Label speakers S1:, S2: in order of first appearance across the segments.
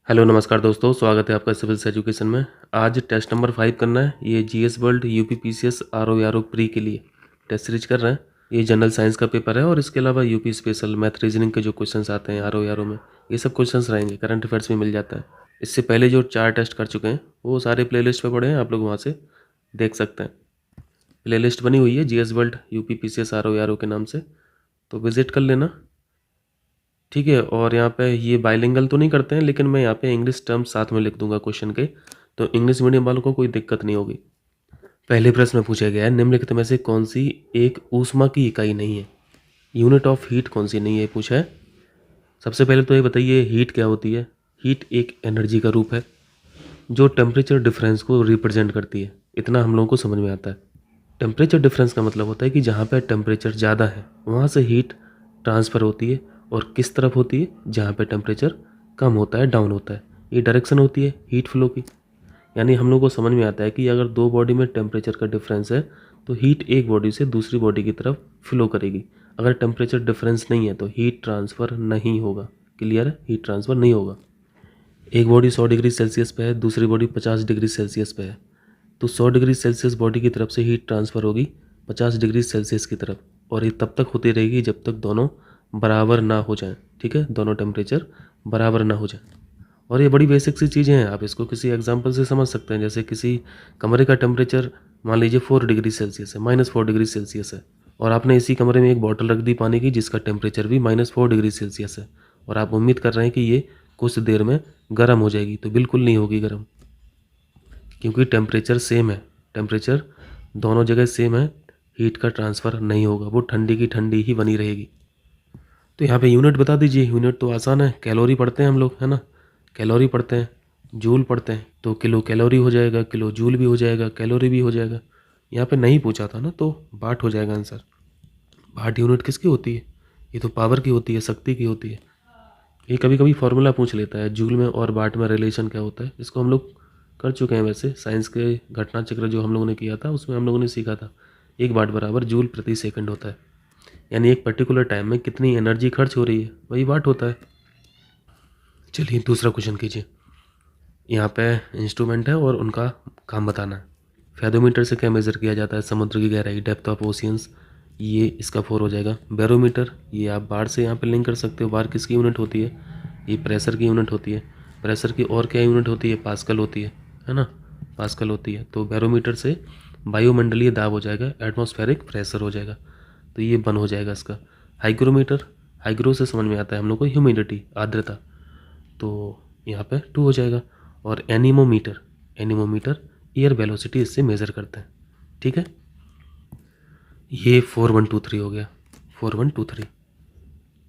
S1: Hello नमस्कार दोस्तों, स्वागत है आपका सिविल्स एजुकेशन में। आज टेस्ट नंबर 5 करना है। ये GS world UP PCS RO pre के लिए टेस्ट सीरीज कर रहे हैं। ये जनरल साइंस का पेपर है और इसके अलावा यूपी स्पेशल मैथ रीजनिंग के जो क्वेश्चंस आते हैं आरओ में, ये सब क्वेश्चंस रहेंगे। करंट अफेयर्स में मिल जाता है। इससे पहले जो 4 टेस्ट कर चुके हैं वो सारे प्लेलिस्ट पे पड़े हैं, आप लोग वहाँ से देख सकते हैं। प्लेलिस्ट बनी हुई है GS world UP PCS RO के नाम से, तो विजिट कर लेना, ठीक है। और यहाँ पे ये बाइलिंगल तो नहीं करते हैं, लेकिन मैं यहाँ पे इंग्लिश टर्म्स साथ में लिख दूंगा क्वेश्चन के, तो इंग्लिश मीडियम वालों को कोई दिक्कत नहीं होगी। पहले प्रश्न में पूछा गया है, निम्नलिखित में से कौन सी एक ऊष्मा की इकाई नहीं है? यूनिट ऑफ हीट कौन सी नहीं है पूछा है। सबसे पहले तो ये बताइए हीट क्या होती है। हीट एक एनर्जी का रूप है जो टेम्परेचर डिफरेंस को रिप्रेजेंट करती है। इतना हम लोगों को समझ में आता है। टेम्परेचर डिफरेंस का मतलब होता है कि जहाँ पे टेम्परेचर ज़्यादा है वहाँ से हीट ट्रांसफ़र होती है, और किस तरफ होती है? जहाँ पे टेम्परेचर कम होता है, डाउन होता है। ये डायरेक्शन होती है हीट फ्लो की। यानी हम लोग को समझ में आता है कि अगर दो बॉडी में टेम्परेचर का डिफरेंस है तो हीट एक बॉडी से दूसरी बॉडी की तरफ फ्लो करेगी। अगर टेम्परेचर डिफरेंस नहीं है तो हीट ट्रांसफ़र नहीं होगा। क्लियर है? हीट ट्रांसफ़र नहीं होगा। एक बॉडी 100 डिग्री सेल्सियस पे है, दूसरी बॉडी 50 डिग्री सेल्सियस पे है, तो 100 डिग्री सेल्सियस बॉडी की तरफ से हीट ट्रांसफ़र होगी 50 डिग्री सेल्सियस की तरफ, और ये तब तक होती रहेगी जब तक दोनों बराबर ना हो जाएं। ठीक है, दोनों टेम्परेचर बराबर ना हो जाए। और ये बड़ी बेसिक सी चीज़ें हैं, आप इसको किसी एग्जांपल से समझ सकते हैं। जैसे किसी कमरे का टेम्परेचर मान लीजिए 4 डिग्री सेल्सियस है, -4 डिग्री सेल्सियस है, और आपने इसी कमरे में एक बॉटल रख दी पानी की जिसका टेम्परेचर भी -4 डिग्री सेल्सियस है, और आप उम्मीद कर रहे हैं कि ये कुछ देर में गर्म हो जाएगी, तो बिल्कुल नहीं होगी गर्म, क्योंकि टेम्परेचर सेम है। टेम्परेचर दोनों जगह सेम है, हीट का ट्रांसफ़र नहीं होगा, वो ठंडी की ठंडी ही बनी रहेगी। तो यहाँ पे यूनिट बता दीजिए। यूनिट तो आसान है, कैलोरी पढ़ते हैं हम लोग, है ना। कैलोरी पढ़ते हैं, जूल पढ़ते हैं, तो किलो कैलोरी हो जाएगा, किलो जूल भी हो जाएगा, कैलोरी भी हो जाएगा। यहाँ पे नहीं पूछा था ना, तो वाट हो जाएगा आंसर। वाट यूनिट किसकी होती है? ये तो पावर की होती है, शक्ति की होती है। ये कभी कभी फॉर्मूला पूछ लेता है, जूल में और वाट में रिलेशन क्या होता है। इसको हम लोग कर चुके हैं वैसे, साइंस के घटना चक्र जो हम लोगों ने किया था उसमें हम लोगों ने सीखा था। 1 वाट बराबर जूल प्रति सेकंड होता है, यानी एक पर्टिकुलर टाइम में कितनी एनर्जी खर्च हो रही है, वही वाट होता है। चलिए दूसरा क्वेश्चन कीजिए। यहाँ पे इंस्ट्रूमेंट है और उनका काम बताना है। फेदोमीटर से क्या मेज़र किया जाता है? समुद्र की गहराई, डेप्थ ऑफ ओशियंस, ये इसका 4 हो जाएगा। बैरोमीटर, ये आप बार से यहाँ पे लिंक कर सकते हो। बार किसकी यूनिट होती है? ये प्रेशर की यूनिट होती है। प्रेशर की और क्या यूनिट होती है? पास्कल होती है ना, पास्कल होती है। तो बैरोमीटर से वायुमंडलीय दाब हो जाएगा, एटमॉस्फेरिक प्रेशर हो जाएगा, तो ये बन हो जाएगा इसका। हाइग्रोमीटर, हाइग्रो से समझ में आता है हम लोग को ह्यूमिडिटी, आर्द्रता, तो यहाँ पे 2 हो जाएगा। और एनीमोमीटर, एनीमोमीटर एयर वेलोसिटी इससे मेज़र करते हैं। ठीक है, ये 4 1 2 3 हो गया, 4 1 2 3।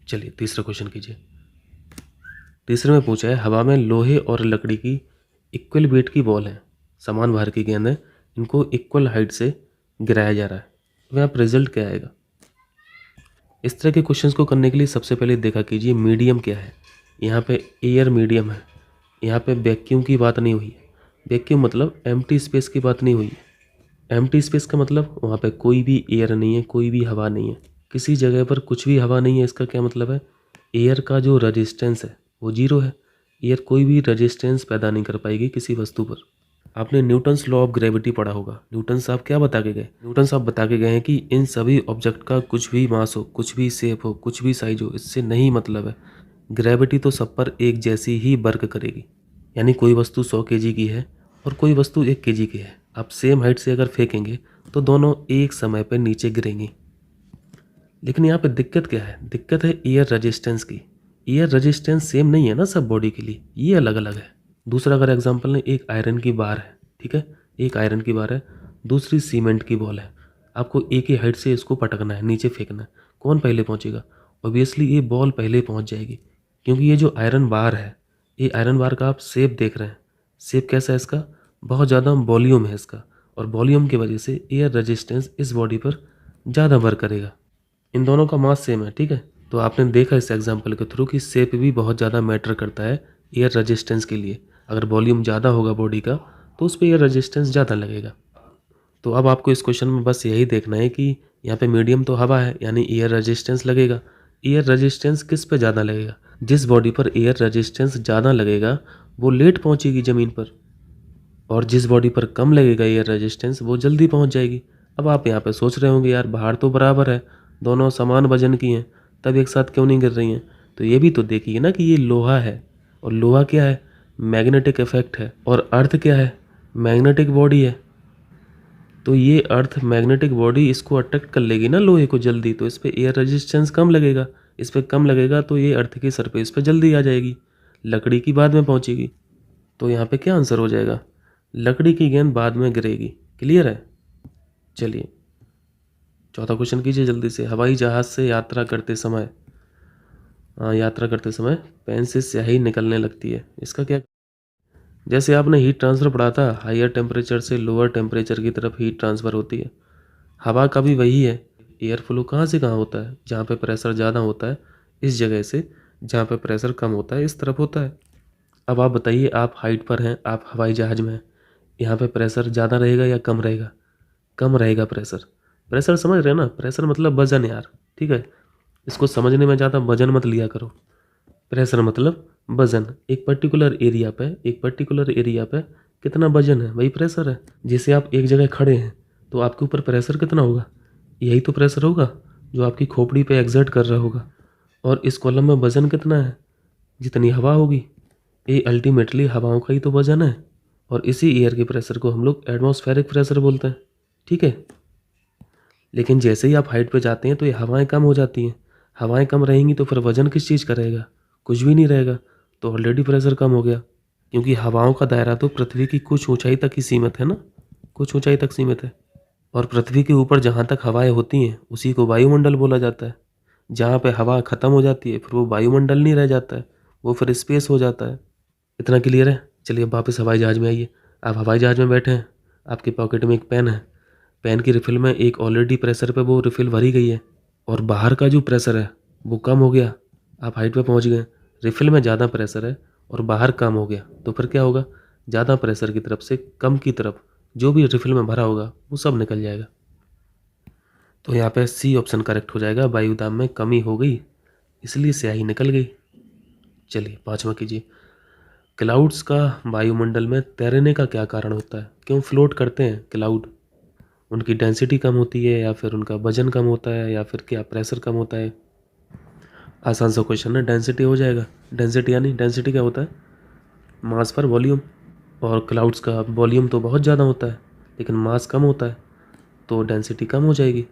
S1: चलिए तीसरा क्वेश्चन कीजिए। तीसरे में पूछा है, हवा में लोहे और लकड़ी की इक्वल वेट की बॉल है, समान भार की गेंद है, इनको इक्वल हाइट से गिराया जा रहा है, तो यहाँ पर रिजल्ट क्या आएगा? इस तरह के क्वेश्चंस को करने के लिए सबसे पहले देखा कीजिए मीडियम क्या है। यहाँ पे एयर मीडियम है, यहाँ पे वैक्यूम की बात नहीं हुई है। वैक्यूम मतलब एम्प्टी स्पेस की बात नहीं हुई है। एम्प्टी स्पेस का मतलब वहाँ पे कोई भी एयर नहीं है, कोई भी हवा नहीं है, किसी जगह पर कुछ भी हवा नहीं है। इसका क्या मतलब है? एयर का जो रजिस्टेंस है वो 0 है। एयर कोई भी रजिस्टेंस पैदा नहीं कर पाएगी किसी वस्तु पर। आपने न्यूटन्स लॉ ऑफ ग्रेविटी पढ़ा होगा। न्यूटन साहब क्या बता के गए? न्यूटन साहब बता के गए हैं कि इन सभी ऑब्जेक्ट का कुछ भी मास हो, कुछ भी शेप हो, कुछ भी साइज हो, इससे नहीं मतलब है। ग्रेविटी तो सब पर एक जैसी ही वर्क करेगी। यानी कोई वस्तु 100 kg की है और कोई वस्तु 1 kg की है, आप सेम हाइट से अगर फेंकेंगे तो दोनों एक समय पर नीचे गिरेंगी। लेकिन यहाँ पे दिक्कत क्या है? दिक्कत है एयर रेजिस्टेंस की। एयर रेजिस्टेंस सेम नहीं है ना सब बॉडी के लिए, ये अलग अलग है। दूसरा अगर एग्जांपल लें, एक आयरन की बार है, ठीक है, एक आयरन की बार है, दूसरी सीमेंट की बॉल है। आपको एक ही हाइट से इसको पटकना है, नीचे फेंकना है, कौन पहले पहुंचेगा? ऑब्वियसली ये बॉल पहले पहुंच जाएगी, क्योंकि ये जो आयरन बार है, ये आयरन बार का आप शेप देख रहे हैं। शेप कैसा है इसका? बहुत ज़्यादा वॉल्यूम है इसका, और वॉल्यूम की वजह से एयर रेजिस्टेंस इस बॉडी पर ज़्यादा वर्क करेगा। इन दोनों का मास सेम है, ठीक है। तो आपने देखा इस एग्जांपल के थ्रू कि शेप भी बहुत ज़्यादा मैटर करता है एयर रेजिस्टेंस के लिए। अगर वॉल्यूम ज़्यादा होगा बॉडी का तो उस पर एयर रेजिस्टेंस ज़्यादा लगेगा। तो अब आपको इस क्वेश्चन में बस यही देखना है कि यहाँ पे मीडियम तो हवा है, यानी एयर रेजिस्टेंस लगेगा। एयर रेजिस्टेंस किस पे ज़्यादा लगेगा? जिस बॉडी पर एयर रेजिस्टेंस ज़्यादा लगेगा वो लेट पहुंचेगी ज़मीन पर, और जिस बॉडी पर कम लगेगा एयर रेजिस्टेंस वो जल्दी पहुंच जाएगी। अब आप यहाँ पे सोच रहे होंगे यार बाहर तो बराबर है, दोनों समान वजन की हैं, तब एक साथ क्यों नहीं गिर रही हैं? तो ये भी तो देखिए ना कि ये लोहा है, और लोहा क्या है? मैग्नेटिक इफेक्ट है। और अर्थ क्या है? मैग्नेटिक बॉडी है। तो ये अर्थ मैग्नेटिक बॉडी इसको अट्रैक्ट कर लेगी ना लोहे को जल्दी, तो इस पर एयर रेजिस्टेंस कम लगेगा। इस पर कम लगेगा तो ये अर्थ की सरफेस पे जल्दी आ जाएगी, लकड़ी की बाद में पहुंचेगी। तो यहाँ पे क्या आंसर हो जाएगा? लकड़ी की गेंद बाद में गिरेगी। क्लियर है? चलिए चौथा क्वेश्चन कीजिए जल्दी से। हवाई जहाज से यात्रा करते समय पेन से स्याही निकलने लगती है, इसका क्या? जैसे आपने हीट ट्रांसफर पढ़ा था, हायर टेम्परेचर से लोअर टेम्परेचर की तरफ हीट ट्रांसफ़र होती है। हवा का भी वही है। एयर फ्लो कहाँ से कहाँ होता है? जहाँ पे प्रेशर ज़्यादा होता है इस जगह से जहाँ पे प्रेशर कम होता है इस तरफ होता है। अब आप बताइए, आप हाइट पर हैं, आप हवाई जहाज़ में हैं, यहाँ पे प्रेशर ज़्यादा रहेगा या कम रहेगा? कम रहेगा प्रेशर। प्रेशर समझ रहे हैं ना? प्रेशर मतलब वजन यार, ठीक है? इसको समझने में ज़्यादा वजन मत लिया करो। प्रेशर मतलब वजन। एक पर्टिकुलर एरिया पे कितना वजन है वही प्रेशर है। जैसे आप एक जगह खड़े हैं तो आपके ऊपर प्रेशर कितना होगा? यही तो प्रेशर होगा जो आपकी खोपड़ी पे एग्जर्ट कर रहा होगा। और इस कॉलम में वजन कितना है? जितनी हवा होगी। ये अल्टीमेटली हवाओं का ही तो वजन है, और इसी एयर के प्रेशर को हम लोग एटमॉस्फेरिक प्रेशर बोलते हैं, ठीक है? लेकिन जैसे ही आप हाइट पे जाते हैं तो ये हवाएं कम हो जाती हैं। हवाएं कम रहेंगी तो फिर वजन किस चीज़ का रहेगा? कुछ भी नहीं रहेगा। तो ऑलरेडी प्रेशर कम हो गया, क्योंकि हवाओं का दायरा तो पृथ्वी की कुछ ऊंचाई तक ही सीमित है ना, कुछ ऊंचाई तक सीमित है। और पृथ्वी के ऊपर जहाँ तक हवाएं होती हैं उसी को वायुमंडल बोला जाता है। जहाँ पे हवा ख़त्म हो जाती है फिर वो वायुमंडल नहीं रह जाता है, वो फिर स्पेस हो जाता है। इतना क्लियर है? चलिए अब वापस हवाई जहाज़ में आइए। आप हवाई जहाज़ में बैठे हैं, आपके पॉकेट में एक पेन है। पेन की रिफ़िल में एक ऑलरेडी प्रेशर पे वो रिफ़िल भरी गई है, और बाहर का जो प्रेशर है वो कम हो गया। आप हाइट पे पहुंच गए, रिफ़िल में ज़्यादा प्रेशर है और बाहर कम हो गया, तो फिर क्या होगा? ज़्यादा प्रेशर की तरफ से कम की तरफ जो भी रिफ़िल में भरा होगा वो सब निकल जाएगा। तो यहाँ पे सी ऑप्शन करेक्ट हो जाएगा, वायुदाब में कमी हो गई इसलिए स्याही निकल गई। चलिए पाँचवा कीजिए। क्लाउड्स का वायुमंडल में तैरने का क्या कारण होता है? क्यों फ्लोट करते हैं क्लाउड? उनकी डेंसिटी कम होती है, या फिर उनका वजन कम होता है, या फिर क्या प्रेशर कम होता है? आसान सा क्वेश्चन है, डेंसिटी हो जाएगा। डेंसिटी क्या होता है? मास पर वॉल्यूम। और क्लाउड्स का वॉल्यूम तो बहुत ज़्यादा होता है लेकिन मास कम होता है, तो डेंसिटी कम हो जाएगी,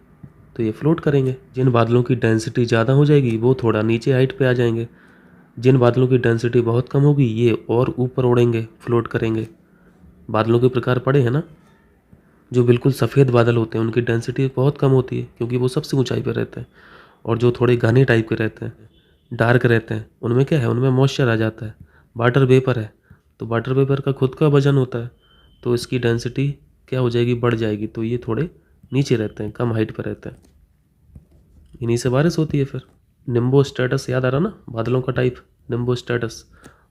S1: तो ये फ्लोट करेंगे। जिन बादलों की डेंसिटी ज़्यादा हो जाएगी वो थोड़ा नीचे हाइट पे आ जाएंगे। जिन बादलों की डेंसिटी बहुत कम होगी ये और ऊपर उड़ेंगे, फ्लोट करेंगे। बादलों के प्रकार पड़े हैं ना? जो बिल्कुल सफ़ेद बादल होते हैं उनकी डेंसिटी बहुत कम होती है क्योंकि वो सबसे ऊंचाई पर रहते हैं। और जो थोड़े घने टाइप के रहते हैं, डार्क रहते हैं, उनमें क्या है? उनमें मॉइस्चर आ जाता है, वाटर वेपर है। तो वाटर वेपर का खुद का वजन होता है, तो इसकी डेंसिटी क्या हो जाएगी? बढ़ जाएगी। तो ये थोड़े नीचे रहते हैं, कम हाइट पर रहते हैं। इन्हीं से बारिश होती है फिर। निम्बो स्टेटस याद आ रहा ना? बादलों का टाइप निम्बो स्टेटस।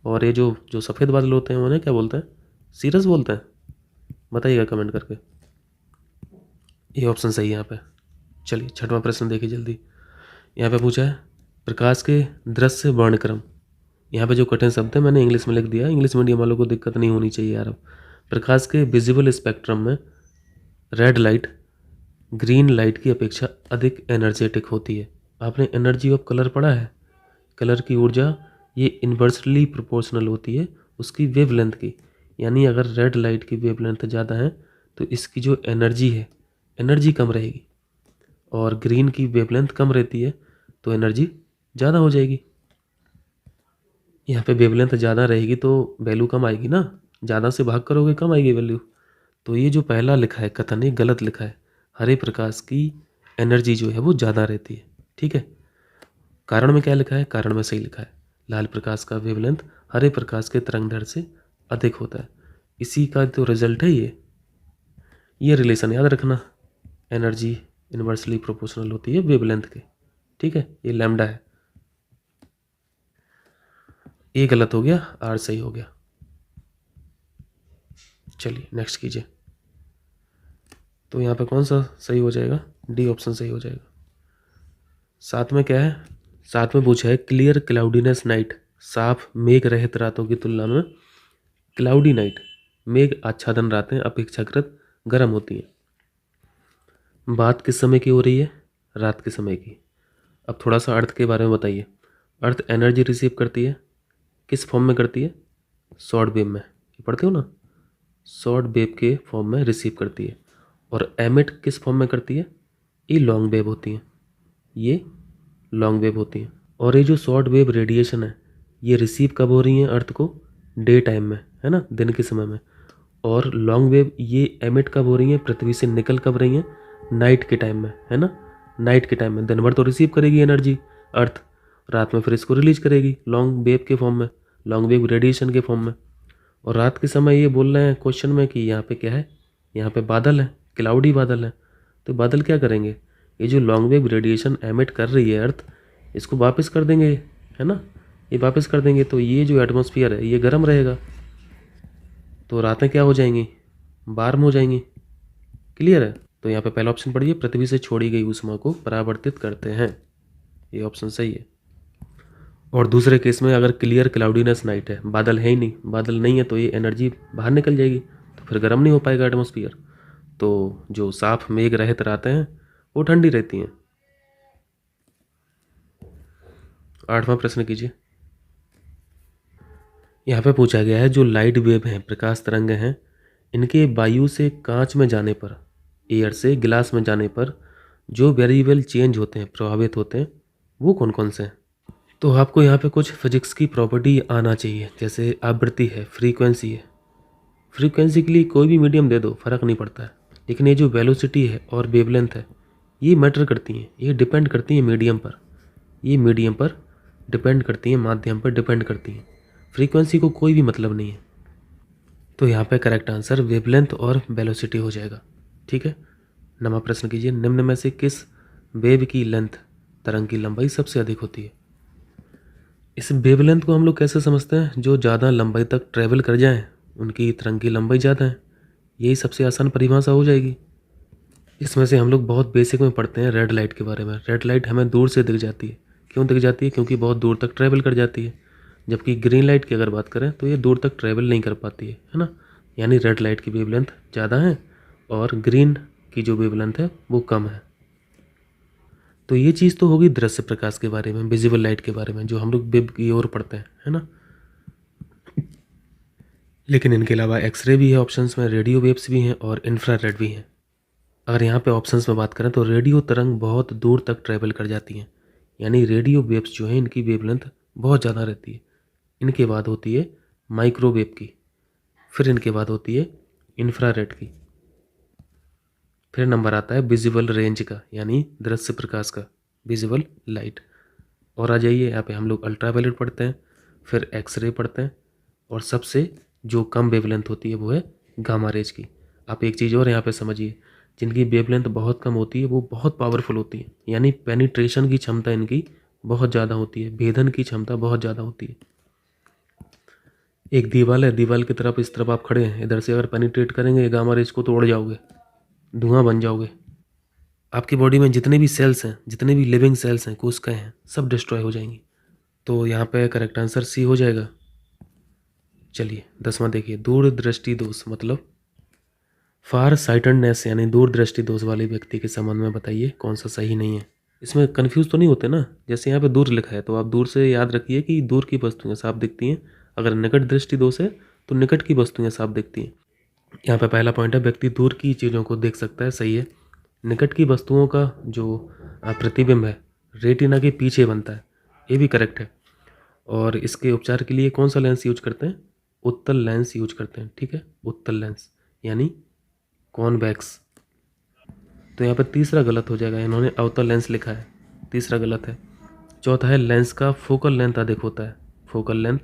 S1: और ये जो जो सफ़ेद बादल होते हैं उन्हें क्या बोलते हैं? सीरस बोलते हैं? बताइएगा कमेंट करके। ये ऑप्शन सही है यहाँ पे। चलिए छठवां प्रश्न देखिए जल्दी। यहाँ पे पूछा है प्रकाश के दृश्य वर्णक्रम। यहाँ पे जो कठिन शब्द है मैंने इंग्लिश में लिख दिया। इंग्लिश मीडियम वालों को दिक्कत नहीं होनी चाहिए यार। अब प्रकाश के विजिबल स्पेक्ट्रम में रेड लाइट ग्रीन लाइट की अपेक्षा अधिक एनर्जेटिक होती है। आपने एनर्जी ऑफ कलर पढ़ा है? कलर की ऊर्जा ये इन्वर्सली प्रोपोर्शनल होती है उसकी वेवलेंथ की। यानी अगर रेड लाइट की वेवलेंथ ज़्यादा है तो इसकी जो एनर्जी है, एनर्जी कम रहेगी। और ग्रीन की वेवलेंथ कम रहती है तो एनर्जी ज़्यादा हो जाएगी। यहाँ पे वेवलेंथ ज़्यादा रहेगी तो वैल्यू कम आएगी ना, ज़्यादा से भाग करोगे कम आएगी वैल्यू। तो ये जो पहला लिखा है कथन ये गलत लिखा है। हरे प्रकाश की एनर्जी जो है वो ज़्यादा रहती है, ठीक है? कारण में क्या लिखा है? कारण में सही लिखा है, लाल प्रकाश का वेवलेंथ हरे प्रकाश के तरंगदैर्घ्य से अधिक होता है। इसी का तो रिजल्ट है ये रिलेशन याद रखना। एनर्जी इन्वर्सली प्रोपोर्शनल होती है वेवलेंथ के, ठीक है? ये लैम्डा है। ए गलत हो गया, आर सही हो गया। चलिए नेक्स्ट कीजिए। तो यहाँ पे कौन सा सही हो जाएगा? डी ऑप्शन सही हो जाएगा। साथ में क्या है? साथ में पूछा है क्लियर क्लाउडीनेस नाइट, साफ मेघ रहित रातों की तुलना में क्लाउडी नाइट, मेघ आच्छादन रातें अपेक्षाकृत गर्म होती हैं। बात किस समय की हो रही है? रात के समय की। अब थोड़ा सा अर्थ के बारे में बताइए। अर्थ एनर्जी रिसीव करती है, किस फॉर्म में करती है? शॉर्ट वेव में, पढ़ते हो ना, शॉर्ट वेव के फॉर्म में रिसीव करती है। और एमिट किस फॉर्म में करती है? ये लॉन्ग वेव होती है, ये लॉन्ग वेव होती है। और ये जो शॉर्ट वेव रेडिएशन है ये रिसीव कब हो रही है अर्थ को? डे टाइम में, है ना, दिन के समय में। और लॉन्ग वेव ये एमिट कब हो रही है, पृथ्वी से निकल कब रही हैं? नाइट के टाइम में, है ना, नाइट के टाइम में। दिन भर तो रिसीव करेगी एनर्जी अर्थ, रात में फिर इसको रिलीज करेगी लॉन्ग वेव के फॉर्म में, लॉन्ग वेव रेडिएशन के फॉर्म में। और रात के समय ये बोल रहे हैं क्वेश्चन में कि यहाँ पे क्या है, यहाँ पे बादल है, क्लाउडी बादल है। तो बादल क्या करेंगे, ये जो लॉन्ग वेव रेडिएशन एमिट कर रही है अर्थ, इसको वापस कर देंगे, है ना, ये वापस कर देंगे। तो ये जो एटमॉस्फेयर है ये गर्म रहेगा, तो रातें क्या हो जाएंगी, वार्म हो जाएंगी। क्लियर है? तो यहाँ पे पहला ऑप्शन पढ़िए, पृथ्वी से छोड़ी गई ऊष्मा को परावर्तित करते हैं, ये ऑप्शन सही है। और दूसरे केस में अगर क्लियर क्लाउडीनेस नाइट है, बादल है ही नहीं, बादल नहीं है, तो ये एनर्जी बाहर निकल जाएगी, तो फिर गर्म नहीं हो पाएगा एटमॉस्फेयर। तो जो साफ मेघ रहित रातें हैं वो ठंडी रहती हैं। 8वां प्रश्न कीजिए। यहाँ पे पूछा गया है जो लाइट वेव हैं, प्रकाश तरंगे हैं, इनके वायु से कांच में जाने पर, एयर से गिलास में जाने पर जो वेरिएबल चेंज होते हैं, प्रभावित होते हैं, वो कौन कौन से हैं? तो आपको यहाँ पे कुछ फिजिक्स की प्रॉपर्टी आना चाहिए, जैसे आवृत्ति है, फ्रीक्वेंसी है। फ्रीक्वेंसी के लिए कोई भी मीडियम दे दो, फर्क नहीं पड़ता है, लेकिन ये जो वेलोसिटी है और वेवलेंथ है ये मैटर करती हैं, ये डिपेंड करती हैं मीडियम पर, ये मीडियम पर डिपेंड करती हैं, माध्यम पर डिपेंड करती हैं। फ्रीक्वेंसी को कोई भी मतलब नहीं है। तो यहाँ पे करेक्ट आंसर वेवलेंथ और वेलोसिटी हो जाएगा। ठीक है, 9वां प्रश्न कीजिए। निम्न में से किस वेव की लेंथ, तरंग की लंबाई सबसे अधिक होती है? इस वेवलेंथ को हम लोग कैसे समझते हैं? जो ज़्यादा लंबाई तक ट्रैवल कर जाएं उनकी तरंग की लंबाई ज़्यादा है, यही सबसे आसान परिभाषा हो जाएगी। इसमें से हम लोग बहुत बेसिक में पढ़ते हैं रेड लाइट के बारे में। रेड लाइट हमें दूर से दिख जाती है, क्यों दिख जाती है? क्योंकि बहुत दूर तक ट्रैवल कर जाती है। जबकि ग्रीन लाइट की अगर बात करें तो ये दूर तक ट्रैवल नहीं कर पाती है ना। यानी रेड लाइट की वेवलेंथ ज़्यादा है और ग्रीन की जो वेवलेंथ है वो कम है। तो ये चीज़ तो होगी दृश्य प्रकाश के बारे में, विजिबल लाइट के बारे में, जो हम लोग वेब की ओर पढ़ते हैं, है ना। लेकिन इनके अलावा एक्सरे भी है ऑप्शंस में, रेडियो वेव्स भी हैं और इंफ्रारेड भी हैं। अगर यहाँ पे ऑप्शंस में बात करें तो रेडियो तरंग बहुत दूर तक ट्रैवल कर जाती हैं, यानी रेडियो वेव्स जो हैं इनकी वेवलेंथ बहुत ज़्यादा रहती है। इनके बाद होती है माइक्रोवेव की, फिर इनके बाद होती है इंफ्रारेड की, फिर नंबर आता है विजिबल रेंज का, यानी दृश्य प्रकाश का, विजिबल लाइट। और आ जाइए यहाँ पे हम लोग अल्ट्रावायलेट पढ़ते हैं, फिर एक्सरे पढ़ते हैं, और सबसे जो कम वेवलेंथ होती है वो है गामा रेज की। आप एक चीज़ और यहाँ पे समझिए, जिनकी वेवलेंथ बहुत कम होती है वो बहुत पावरफुल होती है, यानी पेनिट्रेशन की क्षमता इनकी बहुत ज़्यादा होती है, भेदन की क्षमता बहुत ज़्यादा होती है। एक दीवार है, दीवार की तरफ इस तरफ आप खड़े हैं, इधर से अगर पेनिट्रेट करेंगे गामा रेज को तो उड़ जाओगे, धुआं बन जाओगे। आपकी बॉडी में जितने भी सेल्स हैं, जितने भी लिविंग सेल्स हैं, कोशिकाएं हैं, सब डिस्ट्रॉय हो जाएंगी। तो यहाँ पे करेक्ट आंसर सी हो जाएगा। चलिए 10वां देखिए, दूरदृष्टि दोष मतलब फार साइटेडनेस, यानी दूरदृष्टि दोष वाले व्यक्ति के संबंध में बताइए कौन सा सही नहीं है। इसमें कन्फ्यूज़ तो नहीं होते ना? जैसे यहाँ पे दूर लिखा है तो आप दूर से याद रखिए कि दूर की वस्तुएं साफ दिखती हैं, अगर निकट दृष्टि दोष है तो निकट की वस्तुएं साफ दिखती हैं। यहाँ पे पहला पॉइंट है व्यक्ति दूर की चीज़ों को देख सकता है, सही है। निकट की वस्तुओं का जो प्रतिबिंब है रेटिना के पीछे बनता है, ये भी करेक्ट है। और इसके उपचार के लिए कौन सा लेंस यूज करते हैं? उत्तल लेंस यूज करते हैं, ठीक है, उत्तल लेंस यानी कॉन्वेक्स। तो यहाँ पर तीसरा गलत हो जाएगा, इन्होंने अवतल लेंस लिखा है, तीसरा गलत है। चौथा है लेंस का फोकल लेंथ अधिक होता है, फोकल लेंथ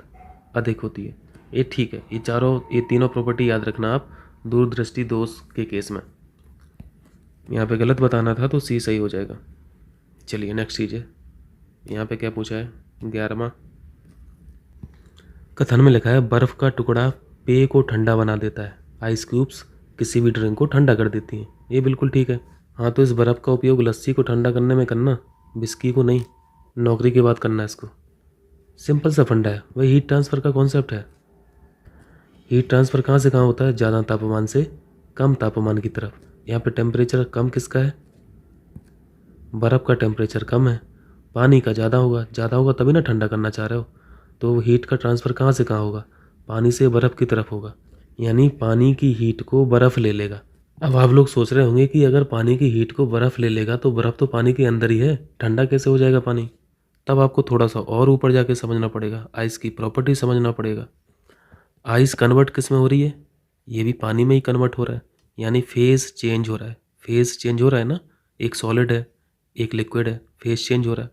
S1: अधिक होती है, ये ठीक है। ये तीनों प्रॉपर्टी याद रखना आप दूरदृष्टि दोष के केस में। यहाँ पे गलत बताना था तो सी सही हो जाएगा। चलिए नेक्स्ट कीजिए, यहाँ पे क्या पूछा है? 11वां कथन में लिखा है बर्फ़ का टुकड़ा पेय को ठंडा बना देता है, आइस क्यूब्स किसी भी ड्रिंक को ठंडा कर देती हैं, ये बिल्कुल ठीक है। हाँ, तो इस बर्फ़ का उपयोग लस्सी को ठंडा करने में करना, विस्की को नहीं। नौकरी के बाद करना इसको, सिंपल सा फंडा है, वही हीट ट्रांसफ़र का कॉन्सेप्ट है। हीट ट्रांसफ़र कहाँ से कहाँ होता है? ज़्यादा तापमान से कम तापमान की तरफ। यहाँ पे टेम्परेचर कम किसका है? बर्फ़ का टेम्परेचर कम है, पानी का ज़्यादा होगा तभी ना ठंडा करना चाह रहे हो। तो हीट का ट्रांसफ़र कहाँ से कहाँ होगा? पानी से बर्फ़ की तरफ होगा, यानी पानी की हीट को बर्फ़ ले लेगा। अब आप लोग सोच रहे होंगे कि अगर पानी की हीट को बर्फ़ ले लेगा तो बर्फ़ तो पानी के अंदर ही है, ठंडा कैसे हो जाएगा पानी? तब आपको थोड़ा सा और ऊपर जाके समझना पड़ेगा, आइस की प्रॉपर्टी समझना पड़ेगा। आइस कन्वर्ट किस में हो रही है? ये भी पानी में ही कन्वर्ट हो रहा है, यानी फेज़ चेंज हो रहा है। फेज़ चेंज हो रहा है ना, एक सॉलिड है एक लिक्विड है, फेज़ चेंज हो रहा है।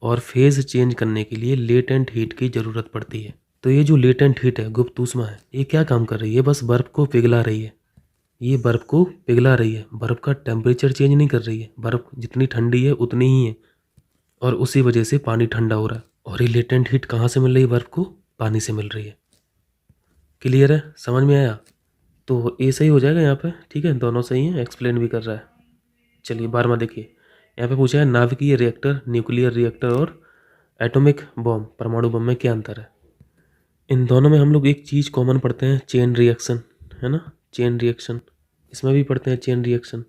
S1: और फेज़ चेंज करने के लिए लेटेंट हीट की ज़रूरत पड़ती है। तो ये जो लेटेंट हीट है, गुप्त ऊष्मा है, ये क्या काम कर रही है? बस बर्फ़ को पिघला रही है। ये बर्फ़ को पिघला रही है, बर्फ़ का टेम्परेचर चेंज नहीं कर रही है। बर्फ़ जितनी ठंडी है उतनी ही है, और उसी वजह से पानी ठंडा हो रहा है। और ये लेटेंट हीट कहाँ से मिल रही है बर्फ़ को? पानी से मिल रही है। क्लियर है? समझ में आया? तो ए सही हो जाएगा यहाँ पे, ठीक है, दोनों सही हैं, एक्सप्लेन भी कर रहा है। चलिए 12वां देखिए, यहाँ पे पूछा है नाभिकीय रिएक्टर, न्यूक्लियर रिएक्टर और एटॉमिक बॉम्ब, परमाणु बम में क्या अंतर है? इन दोनों में हम लोग एक चीज़ कॉमन पढ़ते हैं, चेन रिएक्शन, है ना, चेन रिएक्शन। इसमें भी पढ़ते हैं चेन रिएक्शन,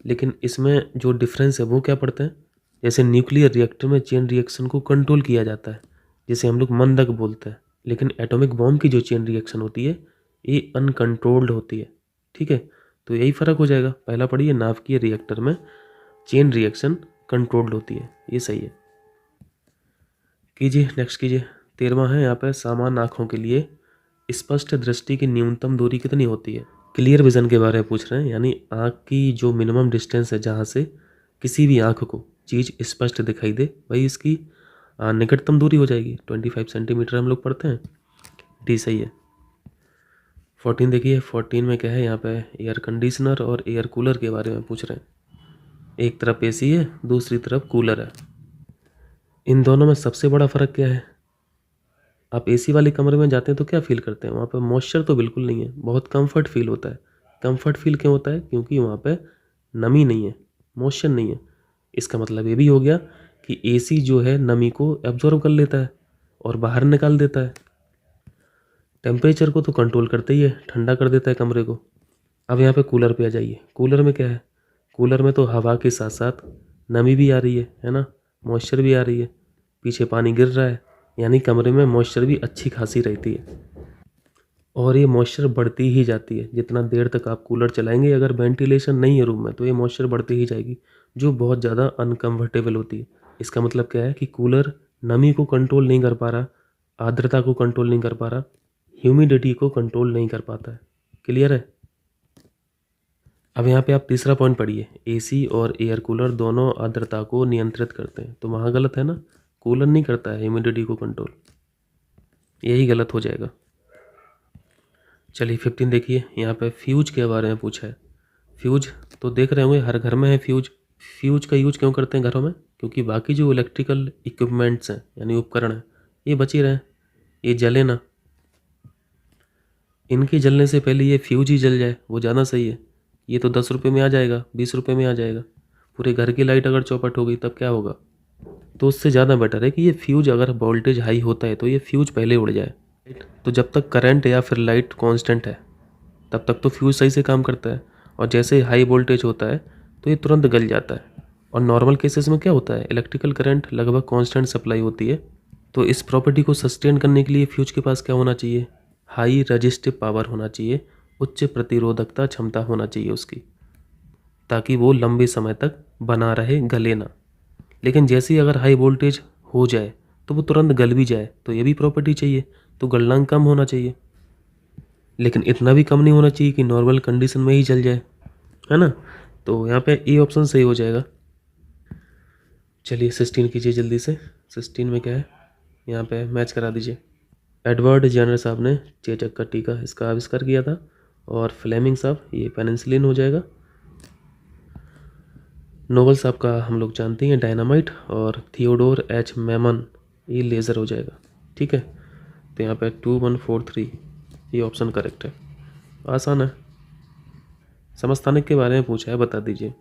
S1: लेकिन इसमें जो डिफरेंस है वो क्या पढ़ते हैं? जैसे न्यूक्लियर रिएक्टर में चेन रिएक्शन को कंट्रोल किया जाता है, जिसे हम लोग मंदक बोलते हैं, लेकिन एटॉमिक बॉम्ब की जो चेन रिएक्शन होती है ये अनकंट्रोल्ड होती है, ठीक है। तो यही फ़र्क हो जाएगा। पहला पढ़िए, नाभिकीय रिएक्टर में चेन रिएक्शन कंट्रोल्ड होती है, ये सही है। कीजिए, नेक्स्ट कीजिए। 13वां है यहाँ पे, सामान्य आँखों के लिए स्पष्ट दृष्टि की न्यूनतम दूरी कितनी होती है? क्लियर विज़न के बारे में पूछ रहे हैं, यानी आँख की जो मिनिमम डिस्टेंस है जहाँ से किसी भी आँख को चीज़ स्पष्ट दिखाई दे, वही इसकी निकटतम दूरी हो जाएगी। 25 सेंटीमीटर हम लोग पढ़ते हैं, डी सही है। 14 देखिए, 14 में क्या है, यहाँ पे एयर कंडीशनर और एयर कूलर के बारे में पूछ रहे हैं। एक तरफ एसी है, दूसरी तरफ कूलर है। इन दोनों में सबसे बड़ा फ़र्क क्या है? आप एसी वाले कमरे में जाते हैं तो क्या फील करते हैं? वहाँ पे मॉइस्चर तो बिल्कुल नहीं है, बहुत कंफर्ट फील होता है। कंफर्ट फील क्यों होता है? क्योंकि वहाँ पे नमी नहीं है, मॉइस्चर नहीं है। इसका मतलब ये भी हो गया कि एसी जो है नमी को एब्जॉर्ब कर लेता है और बाहर निकाल देता है। टेम्परेचर को तो कंट्रोल करते ही है, ठंडा कर देता है कमरे को। अब यहाँ पे कूलर पे आ जाइए। कूलर में क्या है? कूलर में तो हवा के साथ साथ नमी भी आ रही है ना, मॉइस्चर भी आ रही है, पीछे पानी गिर रहा है, यानी कमरे में मॉइस्चर भी अच्छी खासी रहती है। और ये मॉइस्चर बढ़ती ही जाती है, जितना देर तक आप कूलर चलाएंगे, अगर वेंटिलेशन नहीं है रूम में तो ये मॉइस्चर बढ़ती ही जाएगी, जो बहुत ज़्यादा अनकम्फर्टेबल होती है। इसका मतलब क्या है कि कूलर नमी को कंट्रोल नहीं कर पा रहा, आर्द्रता को कंट्रोल नहीं कर पा रहा, ह्यूमिडिटी को कंट्रोल नहीं कर पाता है। क्लियर है? अब यहाँ पे आप तीसरा पॉइंट पढ़िए, एसी और एयर कूलर दोनों आर्द्रता को नियंत्रित करते हैं, तो वहाँ गलत है ना, कूलर नहीं करता है ह्यूमिडिटी को कंट्रोल, यही गलत हो जाएगा। चलिए 15 देखिए, यहाँ पे फ्यूज के बारे में पूछा है। फ्यूज तो देख रहे होंगे हर घर में है फ्यूज। फ्यूज का यूज क्यों करते हैं घरों में? क्योंकि बाकी जो इलेक्ट्रिकल इक्विपमेंट्स हैं, यानी उपकरण हैं, ये बचे रहें, ये जले ना। इनके जलने से पहले ये फ्यूज ही जल जाए, वो ज़्यादा सही है। ये तो 10 रुपये में आ जाएगा, 20 रुपये में आ जाएगा। पूरे घर की लाइट अगर चौपट हो गई तब क्या होगा? तो उससे ज़्यादा बेटर है कि ये फ्यूज, अगर वोल्टेज हाई होता है तो ये फ्यूज पहले उड़ जाए। तो जब तक करंट या फिर लाइट कांस्टेंट है तब तक तो फ्यूज सही से काम करता है, और जैसे हाई वोल्टेज होता है तो ये तुरंत गल जाता है। और नॉर्मल केसेस में क्या होता है, इलेक्ट्रिकल करंट लगभग कांस्टेंट सप्लाई होती है। तो इस प्रॉपर्टी को सस्टेन करने के लिए फ्यूज के पास क्या होना चाहिए? हाई रजिस्टिव पावर होना चाहिए, उच्च प्रतिरोधकता क्षमता होना चाहिए उसकी, ताकि वो लंबे समय तक बना रहे, गले ना। लेकिन जैसे ही अगर हाई वोल्टेज हो जाए तो वो तुरंत गल भी जाए, तो ये भी प्रॉपर्टी चाहिए, तो गलनांक कम होना चाहिए, लेकिन इतना भी कम नहीं होना चाहिए कि नॉर्मल कंडीशन में ही जल जाए, है ना। तो यहाँ पे ए ऑप्शन सही हो जाएगा। चलिए 16 कीजिए जल्दी से। 16 में क्या है, यहाँ पे मैच करा दीजिए। एडवर्ड जेनर साहब ने चेचक का टीका इसका आविष्कार किया था, और फ्लेमिंग साहब ये पेनिसिलिन हो जाएगा। नोबल साहब का हम लोग जानते हैं डायनामाइट, और थियोडोर एच मैमन ये लेज़र हो जाएगा, ठीक है। तो यहाँ पे 2143 ये ऑप्शन करेक्ट है, आसान है। समस्थानिक के बारे में पूछा है, बता दीजिए।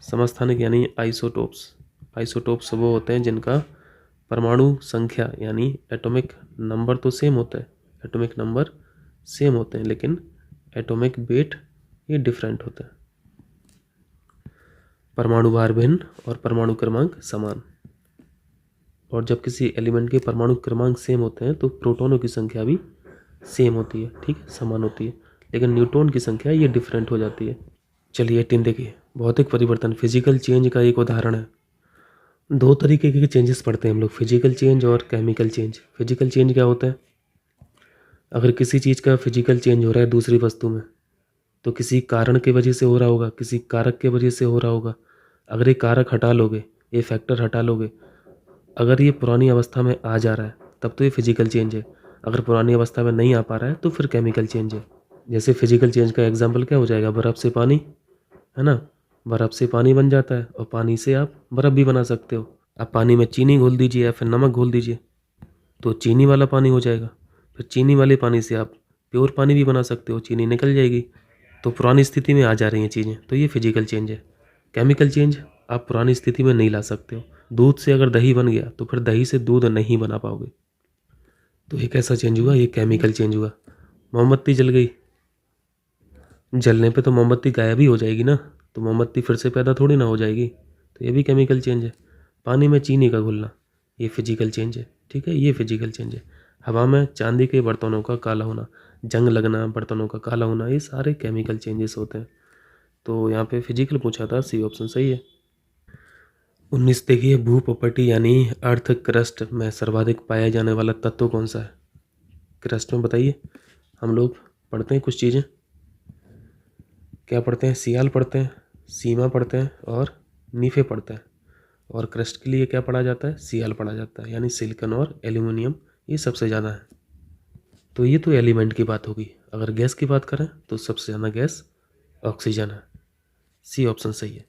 S1: समस्थानिक यानी आइसोटोप्स। आइसोटोप्स वो होते हैं जिनका परमाणु संख्या यानी एटॉमिक नंबर तो सेम होता है, एटॉमिक नंबर सेम होते हैं लेकिन एटॉमिक वेट ये डिफरेंट होता है। परमाणु भार भिन्न और परमाणु क्रमांक समान। और जब किसी एलिमेंट के परमाणु क्रमांक सेम होते हैं तो प्रोटॉनों की संख्या भी सेम होती है, ठीक है, समान होती है, लेकिन न्यूट्रॉन की संख्या ये डिफरेंट हो जाती है। चलिए 18 देखिए, भौतिक परिवर्तन फिजिकल चेंज का एक उदाहरण है। दो तरीके के चेंजेस पढ़ते हैं हम लोग, फिजिकल चेंज और केमिकल चेंज। फिजिकल चेंज क्या होता है? अगर किसी चीज़ का फिजिकल चेंज हो रहा है दूसरी वस्तु में तो किसी कारण की वजह से हो रहा होगा, किसी कारक की वजह से हो रहा होगा। अगर ये कारक हटा लोगे, ये फैक्टर हटा लोगे, अगर ये पुरानी अवस्था में आ जा रहा है तब तो ये फिजिकल चेंज है। अगर पुरानी अवस्था में नहीं आ पा रहा है तो फिर केमिकल चेंज है। जैसे फिजिकल चेंज का एग्जाम्पल क्या हो जाएगा? बर्फ़ से पानी, है ना, बर्फ़ से पानी बन जाता है और पानी से आप बर्फ़ भी बना सकते हो। आप पानी में चीनी घोल दीजिए या फिर नमक घोल दीजिए तो चीनी वाला पानी हो जाएगा। फिर चीनी वाले पानी से आप प्योर पानी भी बना सकते हो, चीनी निकल जाएगी। तो पुरानी स्थिति में आ जा रही हैं चीज़ें, तो ये फिजिकल चेंज है। केमिकल चेंज आप पुरानी स्थिति में नहीं ला सकते हो। दूध से अगर दही बन गया तो फिर दही से दूध नहीं बना पाओगे, तो ये कैसा चेंज हुआ? ये केमिकल चेंज हुआ। मोमबत्ती जल गई, जलने पे तो मोमबत्ती गायब ही हो जाएगी ना, तो मोमबत्ती फिर से पैदा थोड़ी ना हो जाएगी, तो ये भी केमिकल चेंज है। पानी में चीनी का घुलना, ये फिजिकल चेंज है, ठीक है, ये फिजिकल चेंज है। हवा में चांदी के बर्तनों का काला होना, जंग लगना, बर्तनों का काला होना, ये सारे केमिकल चेंजेस होते हैं। तो यहाँ पे फिजिकल पूछा था, सी ऑप्शन सही है। 19 देखिए, भू प्रॉपर्टी यानी अर्थ क्रस्ट में सर्वाधिक पाया जाने वाला तत्व कौन सा है? क्रस्ट में बताइए। हम लोग पढ़ते हैं कुछ चीज़ें, क्या पढ़ते हैं? सियाल पढ़ते हैं, सीमा पढ़ते हैं और नीफे पढ़ते हैं। और क्रस्ट के लिए क्या पढ़ा जाता है? सियाल पढ़ा जाता है, यानी सिलिकॉन और एल्यूमिनियम ये सबसे ज़्यादा है। तो ये तो एलिमेंट की बात होगी। अगर गैस की बात करें तो सबसे ज़्यादा गैस ऑक्सीजन है। सी ऑप्शन सही है,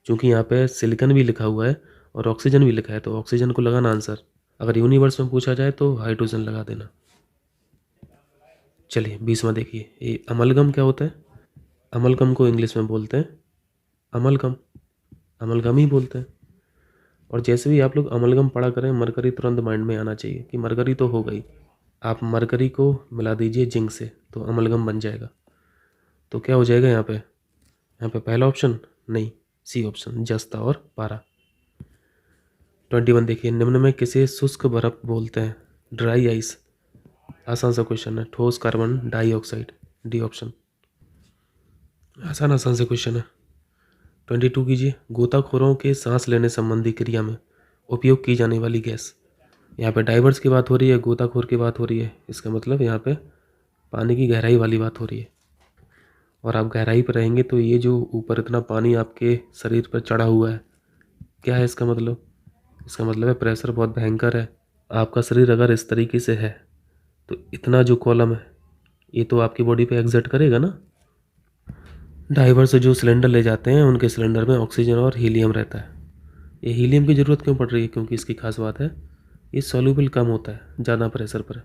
S1: क्योंकि यहाँ पे सिलिकॉन भी लिखा हुआ है और ऑक्सीजन भी लिखा है, तो ऑक्सीजन को लगाना आंसर। अगर यूनिवर्स में पूछा जाए तो हाइड्रोजन लगा देना। चलिए 20वां देखिए, ये अमलगम क्या होता है? अमलगम को इंग्लिश में बोलते हैं अमलगम, अमलगम ही बोलते हैं। और जैसे भी आप लोग अमलगम पढ़ा करें, मरकरी तुरंत माइंड में आना चाहिए कि मरकरी तो हो गई, आप मरकरी को मिला दीजिए जिंक से तो अमलगम बन जाएगा। तो क्या हो जाएगा यहाँ पे? यहाँ पे पहला ऑप्शन नहीं, सी ऑप्शन, जस्ता और पारा। 21 देखिए, निम्न में किसे शुष्क बर्फ बोलते हैं? Dry ice. आसान सा क्वेश्चन है। ठोस कार्बन डाइऑक्साइड, डी ऑप्शन। आसान आसान से क्वेश्चन है। 22 कीजिए, गोताखोरों के सांस लेने संबंधी क्रिया में उपयोग की जाने वाली गैस। यहाँ पे डाइवर्स की बात हो रही है, गोताखोर की बात हो रही है, इसका मतलब यहाँ पे पानी की गहराई वाली बात हो रही है। और आप गहराई पर रहेंगे तो ये जो ऊपर इतना पानी आपके शरीर पर चढ़ा हुआ है, क्या है इसका मतलब? इसका मतलब है प्रेशर बहुत भयंकर है। आपका शरीर अगर इस तरीके से है तो इतना जो कॉलम है ये तो आपकी बॉडी पे एग्जर्ट करेगा ना। डाइवर से जो सिलेंडर ले जाते हैं उनके सिलेंडर में ऑक्सीजन और हीलियम रहता है। ये हीलियम की ज़रूरत क्यों पड़ रही है? क्योंकि इसकी खास बात है ये सॉल्यूबल कम होता है ज़्यादा प्रेशर पर।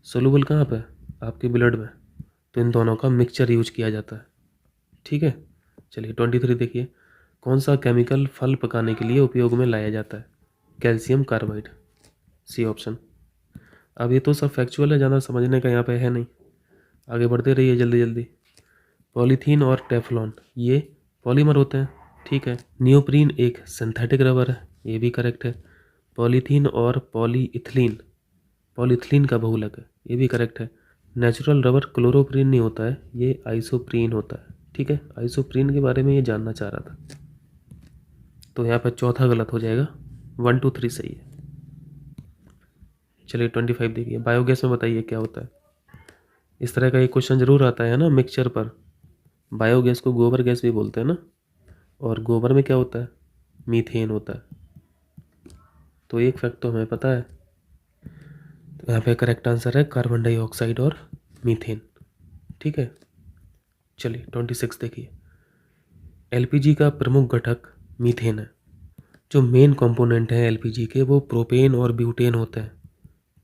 S1: सॉल्यूबल कहाँ पे? आपके ब्लड में। तो इन दोनों का मिक्सचर यूज किया जाता है, ठीक है। चलिए 23 देखिए, कौन सा केमिकल फल पकाने के लिए उपयोग में लाया जाता है? Calcium carbide, C option. अब ये तो सब फैक्चुअल है, ज़्यादा समझने का यहाँ पे है नहीं, आगे बढ़ते रहिए जल्दी जल्दी। पॉलीथीन और टेफ्लॉन ये पॉलीमर होते हैं, ठीक है। नियोप्रीन एक सिंथेटिक रबर है, ये भी करेक्ट है। पॉलीथीन और पॉलीइथिलीन, पॉलीइथिलीन का बहुलक है, ये भी करेक्ट है। नेचुरल रबर क्लोरोप्रीन नहीं होता है, ये आइसोप्रीन होता है, ठीक है। आइसोप्रीन के बारे में ये जानना चाह रहा था, तो यहाँ पर चौथा गलत हो जाएगा, 1 2 3 सही है। चलिए 25 देखिए, बायोगैस में बताइए क्या होता है? इस तरह का एक क्वेश्चन जरूर आता है ना मिक्सचर पर। बायोगैस को गोबर गैस भी बोलते हैं ना, और गोबर में क्या होता है? मीथेन होता है। तो एक फैक्ट तो हमें पता है, तो यहाँ पे करेक्ट आंसर है कार्बन डाइऑक्साइड और मीथेन, ठीक है। चलिए 26 देखिए, एलपीजी का प्रमुख घटक मीथेन है। जो मेन कंपोनेंट हैं एलपीजी के वो प्रोपेन और ब्यूटेन होते हैं,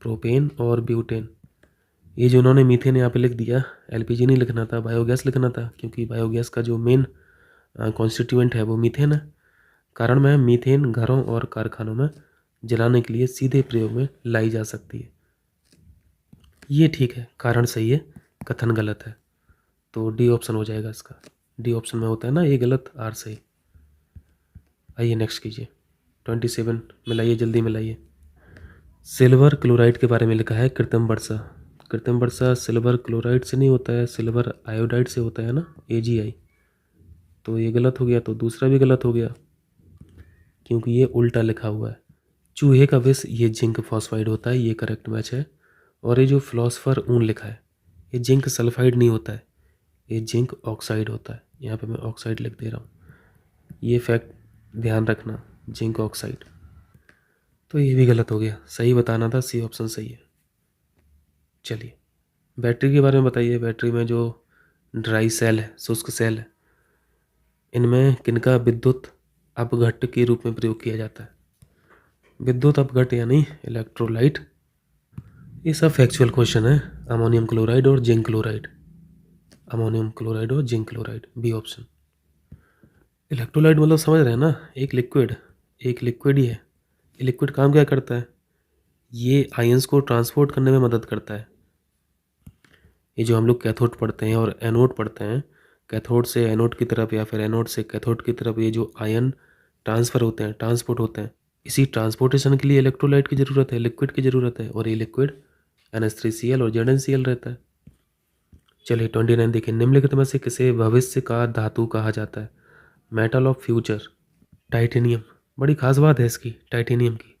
S1: प्रोपेन और ब्यूटेन। ये जो उन्होंने मीथेन यहाँ पे लिख दिया, एलपीजी नहीं लिखना था, बायोगैस लिखना था, क्योंकि बायोगैस का जो मेन कॉन्स्टिट्यूएंट है वो मीथेन है। कारण में मीथेन घरों और कारखानों में जलाने के लिए सीधे प्रयोग में लाई जा सकती है। ये ठीक है, कारण सही है, कथन गलत है, तो डी ऑप्शन हो जाएगा इसका। डी ऑप्शन में होता है ना, ए गलत आर सही। आइए नेक्स्ट कीजिए। 27 मिलाइए, जल्दी मिलाइए। सिल्वर क्लोराइड के बारे में लिखा है कृत्रिम वर्षा। कृत्रिम वर्षा सिल्वर क्लोराइड से नहीं होता है, सिल्वर आयोडाइड से होता है ना, AgI। तो ये गलत हो गया, तो दूसरा भी गलत हो गया क्योंकि ये उल्टा लिखा हुआ है। चूहे का विष ये जिंक फॉस्फाइड होता है, ये करेक्ट मैच है। और ये जो फिलोसफर ऊन लिखा है, ये जिंक सल्फाइड नहीं होता है, ये जिंक ऑक्साइड होता है। यहाँ पे मैं ऑक्साइड लिख दे रहा हूँ, ये फैक्ट ध्यान रखना, जिंक ऑक्साइड। तो ये भी गलत हो गया, सही बताना था, सी ऑप्शन सही है। चलिए बैटरी के बारे में बताइए। बैटरी में जो ड्राई सेल है, शुष्क सेल है, इनमें किनका विद्युत अपघट्ट के रूप में प्रयोग किया जाता है? विद्युत अपघट्ट यानी इलेक्ट्रोलाइट। ये सब फैक्चुअल क्वेश्चन है। अमोनियम क्लोराइड और जिंक क्लोराइड, अमोनियम क्लोराइड और zinc chloride, B option. Electrolyte मतलब समझ रहे हैं ना, एक लिक्विड, एक लिक्विड ही है। ये लिक्विड काम क्या करता है? ये आयंस को ट्रांसपोर्ट करने में मदद करता है। ये जो हम लोग कैथोड पढ़ते हैं और एनोड पढ़ते हैं, कैथोड से एनोड की तरफ या फिर एनोड से कैथोड की तरफ ये जो आयन ट्रांसफ़र होते हैं, ट्रांसपोर्ट होते हैं, इसी ट्रांसपोर्टेशन के लिए इलेक्ट्रोलाइट की ज़रूरत है, लिक्विड की ज़रूरत है। और ये लिक्विड NH3Cl और ZnCl रहता है। चलिए 29 देखिए। निम्नलिखित में से किसे भविष्य का धातु कहा जाता है? Metal of future, titanium. बड़ी खास बात है इसकी, टाइटेनियम की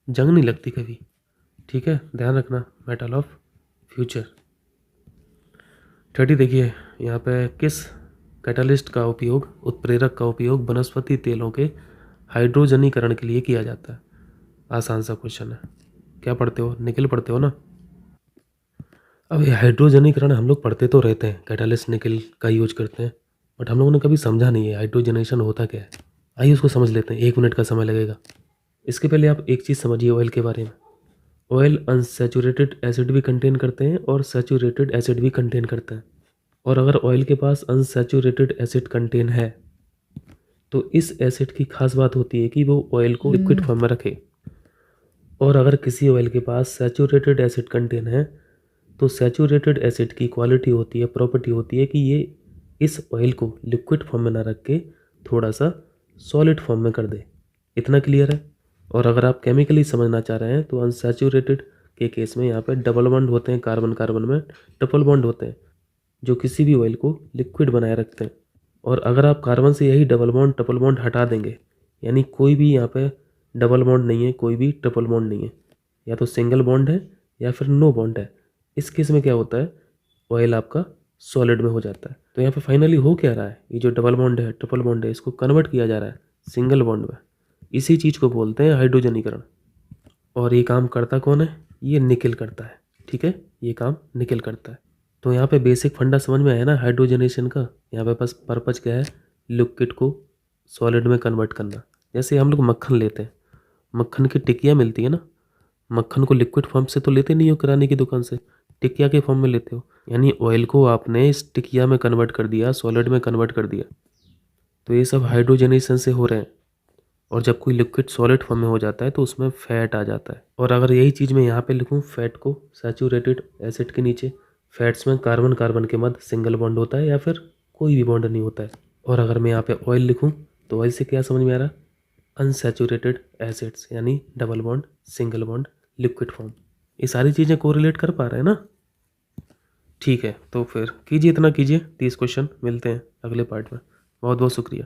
S1: जंग नहीं लगती कभी, ठीक है, ध्यान रखना, मेटल ऑफ फ्यूचर। 30 देखिए, यहाँ पे किस कैटलिस्ट का उपयोग, उत्प्रेरक का उपयोग वनस्पति तेलों के हाइड्रोजनीकरण के लिए किया जाता है? आसान सा क्वेश्चन है। क्या पढ़ते हो? निकल पढ़ते हो ना। अब ये हाइड्रोजनीकरण हम लोग पढ़ते तो रहते हैं, कैटालिस्ट निकल का यूज करते हैं, बट हम लोगों ने कभी समझा नहीं है हाइड्रोजनेशन होता क्या है। आइए उसको समझ लेते हैं, 1 मिनट का समय लगेगा। इसके पहले आप एक चीज़ समझिए ऑयल के बारे में। ऑयल अनसैचुरेटेड एसिड भी कंटेन करते हैं और सैचुरेटेड एसिड भी कंटेन करते हैं। और अगर ऑयल के पास अनसैचुरेटेड एसिड कंटेन है तो इस एसिड की खास बात होती है कि वो ऑयल को लिक्विड फॉर्म में रखे। और अगर किसी ऑयल के पास सैचुरेटेड एसिड कंटेन है तो सैचुरेटेड एसिड की क्वालिटी होती है, प्रॉपर्टी होती है कि ये इस ऑयल को लिक्विड फॉर्म में ना रख के थोड़ा सा सॉलिड फॉर्म में कर दे। इतना क्लियर है? और अगर आप केमिकली समझना चाह रहे हैं तो अनसैचुरेटेड के केस में यहाँ पे डबल बॉन्ड होते हैं, कार्बन कार्बन में ट्रिपल बॉन्ड होते हैं जो किसी भी ऑयल को लिक्विड बनाए रखते हैं। और अगर आप कार्बन से यही डबल बॉन्ड ट्रिपल बॉन्ड हटा देंगे, यानी कोई भी यहाँ पे डबल बॉन्ड नहीं है, कोई भी ट्रिपल बॉन्ड नहीं है, या तो सिंगल बॉन्ड है या फिर नो बॉन्ड है, इस केस में क्या होता है, ऑयल आपका सॉलिड में हो जाता है। तो यहाँ पे फाइनली हो क्या रहा है, ये जो डबल बॉन्ड है, ट्रिपल बॉन्ड है, इसको कन्वर्ट किया जा रहा है सिंगल बॉन्ड में। इसी चीज़ को बोलते हैं हाइड्रोजनीकरण। और ये काम करता कौन है? ये निकेल करता है, ठीक है, ये काम निकेल करता है। तो यहाँ पे बेसिक फंडा समझ में आया ना हाइड्रोजनेशन का। यहाँ पे बस पर्पज क्या है, लिक्विड को सॉलिड में कन्वर्ट करना। जैसे हम लोग मक्खन लेते हैं, मक्खन की टिकिया मिलती है ना, मक्खन को लिक्विड फॉर्म से तो लेते नहीं हो किराने की दुकान से, टिकिया के फॉर्म में लेते हो। यानी ऑयल को आपने इस टिकिया में कन्वर्ट कर दिया, सॉलिड में कन्वर्ट कर दिया। तो ये सब हाइड्रोजनेशन से हो रहे हैं। और जब कोई लिक्विड सॉलिड फॉर्म में हो जाता है तो उसमें फैट आ जाता है। और अगर यही चीज़ मैं यहाँ पे लिखूँ, फैट को सैचुरेटेड एसिड के नीचे, फैट्स में कार्बन कार्बन के मध्य सिंगल बॉन्ड होता है या फिर कोई भी बॉन्ड नहीं होता है। और अगर मैं यहाँ पे ऑयल लिखूँ तो ऑयल से क्या समझ में आ रहा, अनसैचुरेटेड एसिड्स, यानी double bond, single bond, liquid form. ये सारी चीज़ें कोरिलेट कर पा रहे हैं ना। ठीक है, तो फिर कीजिए, इतना कीजिए, 30 क्वेश्चन। मिलते हैं अगले पार्ट में। बहुत बहुत शुक्रिया।